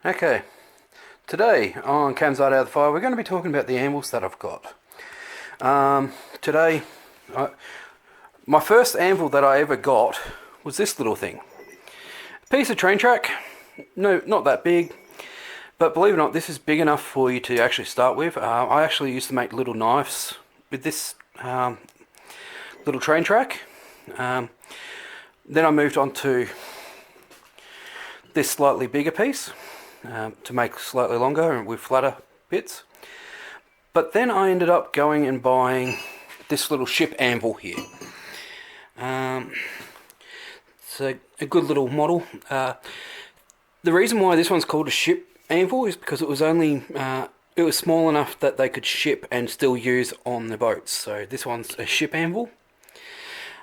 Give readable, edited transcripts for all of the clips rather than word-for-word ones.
Okay, today on Cam's Art Out of the Fire, we're going to be talking about the anvils that I've got. Today, my first anvil that I ever got was this little thing. A piece of train track, no, not that big, but believe it or not, this is big enough for you to actually start with. I actually used to make little knives with this little train track. Then I moved on to this slightly bigger piece to make slightly longer and with flatter bits. But then I ended up going and buying this little ship anvil here. It's a good little model. The reason why this one's called a ship anvil is because it was small enough that they could ship and still use on the boats. So this one's a ship anvil.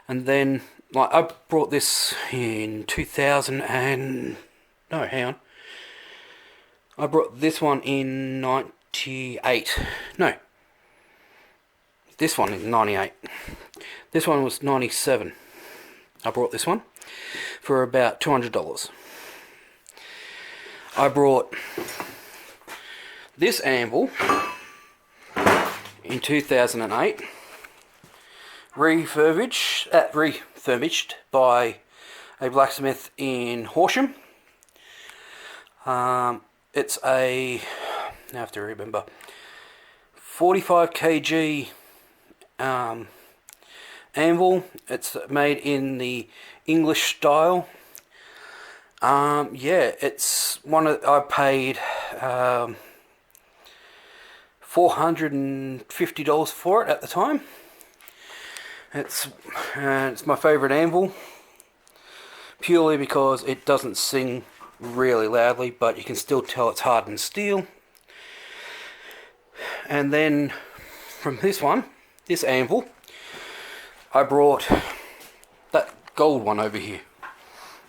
And then, I brought this in 2000 and... No, hang on. I brought this one in 98. No. This one in 98. This one was 97. I brought this one for about $200. I brought this anvil in 2008, refurbished by a blacksmith in Horsham. It's I have to remember, 45 kg anvil. It's made in the English style. It's I paid $450 for it at the time. It's my favourite anvil, purely because it doesn't sing really loudly, but you can still tell it's hardened steel. And then from this anvil, I brought that gold one over here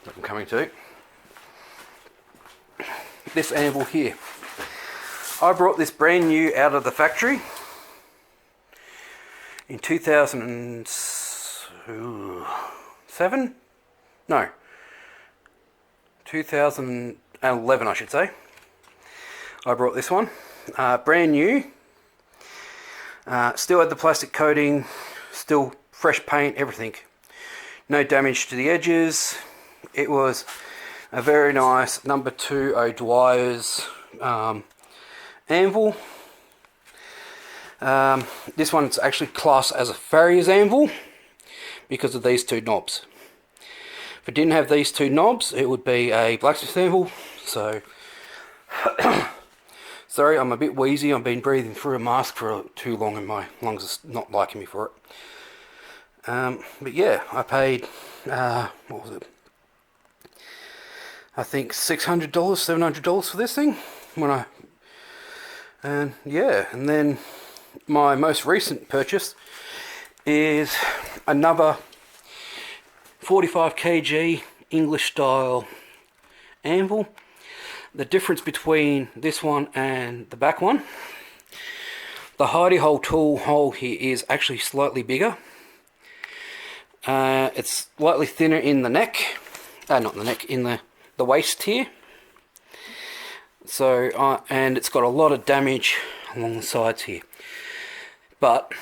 that I'm coming to. This anvil here. I brought this brand new out of the factory in 2007? No. 2011, I should say. I brought this one. Brand new. Still had the plastic coating. Still fresh paint, everything. No damage to the edges. It was a very nice number 2 O'Dwyer's anvil. This one's actually classed as a farrier's anvil because of these two knobs. If it didn't have these two knobs, it would be a blacksmith anvil. So, sorry, I'm a bit wheezy. I've been breathing through a mask for too long and my lungs are not liking me for it. But yeah, I paid, what was it? I think $600, $700 for this thing. And then my most recent purchase is another 45 kg English style anvil. The difference between this one and the back one, the hidey hole tool hole here is actually slightly bigger. It's slightly thinner in the neck, not the neck, in the waist here. So, and it's got a lot of damage along the sides here. But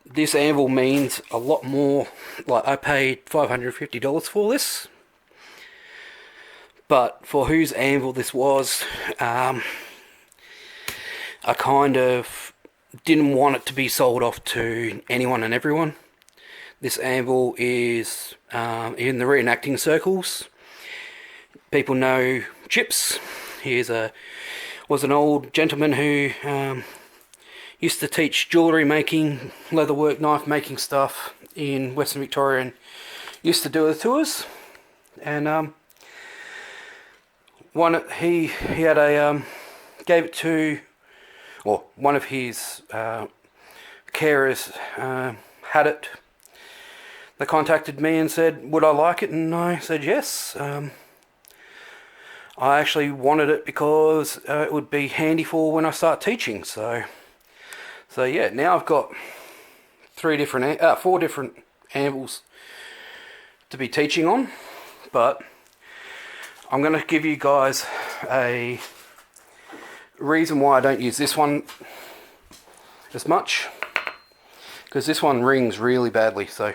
this anvil means a lot more. Like, I paid $550 for this. But for whose anvil this was, I kind of didn't want it to be sold off to anyone and everyone. This anvil is in the reenacting circles. People know Chips. He was an old gentleman who used to teach jewellery making, leatherwork, knife making stuff in Western Victoria, and used to do the tours. And he had gave it to, or one of his carers had it. They contacted me and said, would I like it? And I said yes. I actually wanted it because it would be handy for when I start teaching. So yeah, now I've got 4 different anvils to be teaching on, but I'm going to give you guys a Reason why I don't use this one as much, because this one rings really badly, so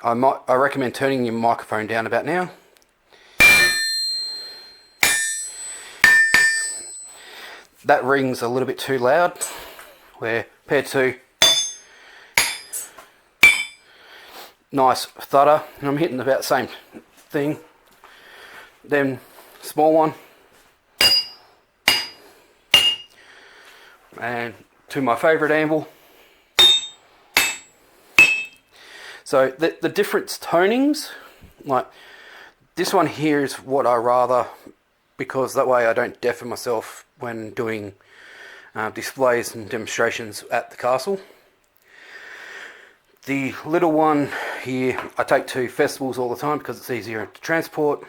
I recommend turning your microphone down about now. That rings a little bit too loud, where compared to nice thudder, and I'm hitting about the same thing. Then small one, and to my favourite anvil. So the different tonings, like this one here is what I rather, because that way I don't deafen myself when doing displays and demonstrations at the castle. The little one here I take to festivals all the time because it's easier to transport.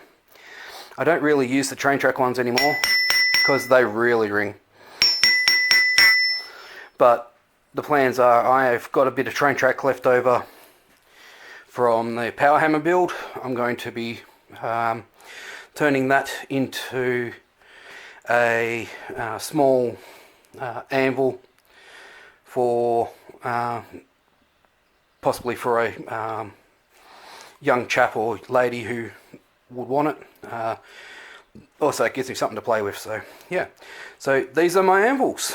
I don't really use the train track ones anymore because they really ring. But the plans are, I've got a bit of train track left over from the power hammer build. I'm going to be turning that into a small anvil for possibly for a young chap or lady who would want it. Also it gives me something to play with, so yeah. So these are my anvils.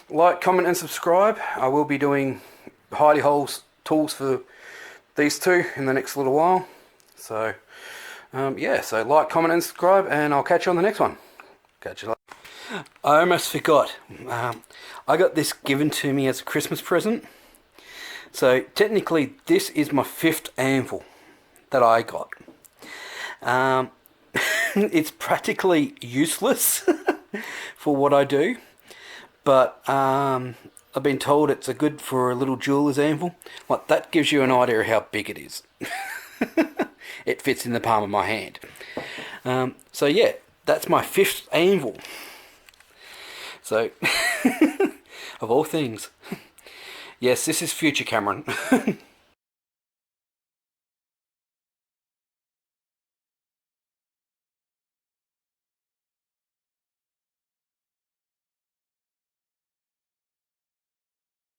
Like, comment and subscribe. I will be doing hidey holes tools for these two in the next little while. So yeah, so like, comment and subscribe, and I'll catch you on the next one. Catch you later. I almost forgot. I got this given to me as a Christmas present. So technically this is my 5th anvil that I got. It's practically useless for what I do, but I've been told it's a good for a little jeweler's anvil. Like, that gives you an idea of how big it is. It fits in the palm of my hand. So yeah, that's my 5th anvil. So, of all things. Yes, this is future Cameron.